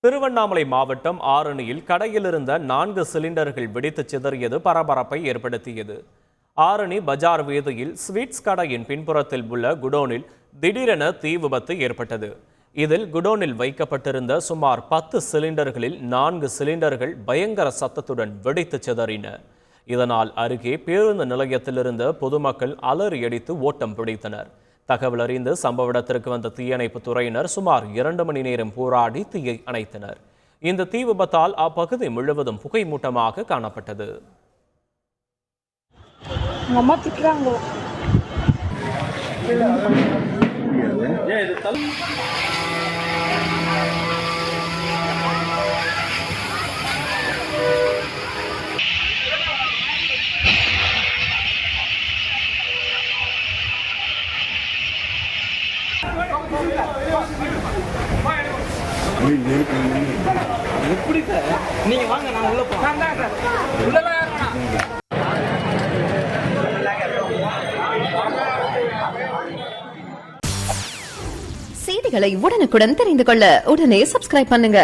திருவண்ணாமலை மாவட்டம் ஆரணியில் கடையில் இருந்த 4 சிலிண்டர்கள் வெடித்து சிதறியது பரபரப்பை ஏற்படுத்தியது. ஆரணி பஜார் வீதியில் ஸ்வீட்ஸ் கடையின் பின்புறத்தில் உள்ள குடோனில் திடீரென தீ விபத்து ஏற்பட்டது. இதில் குடோனில் வைக்கப்பட்டிருந்த சுமார் 10 சிலிண்டர்களில் 4 சிலிண்டர்கள் பயங்கர சத்தத்துடன் வெடித்து சிதறின. இதனால் அருகே பேருந்து நிலையத்தில் இருந்த பொதுமக்கள் அலறியடித்து ஓட்டம் பிடித்தனர். தகவல் அறிந்து சம்பவ இடத்திற்கு வந்த தீயணைப்பு துறையினர் சுமார் 2 மணி நேரம் போராடி தீயை அணைத்தனர். இந்த தீ விபத்தால் அப்பகுதி முழுவதும் புகை மூட்டமாக காணப்பட்டது. நீங்க வாங்க, நான் உள்ள போறேன். செய்திகளை உடனுக்குடன் தெரிந்து கொள்ள உடனே சப்ஸ்கிரைப் பண்ணுங்க.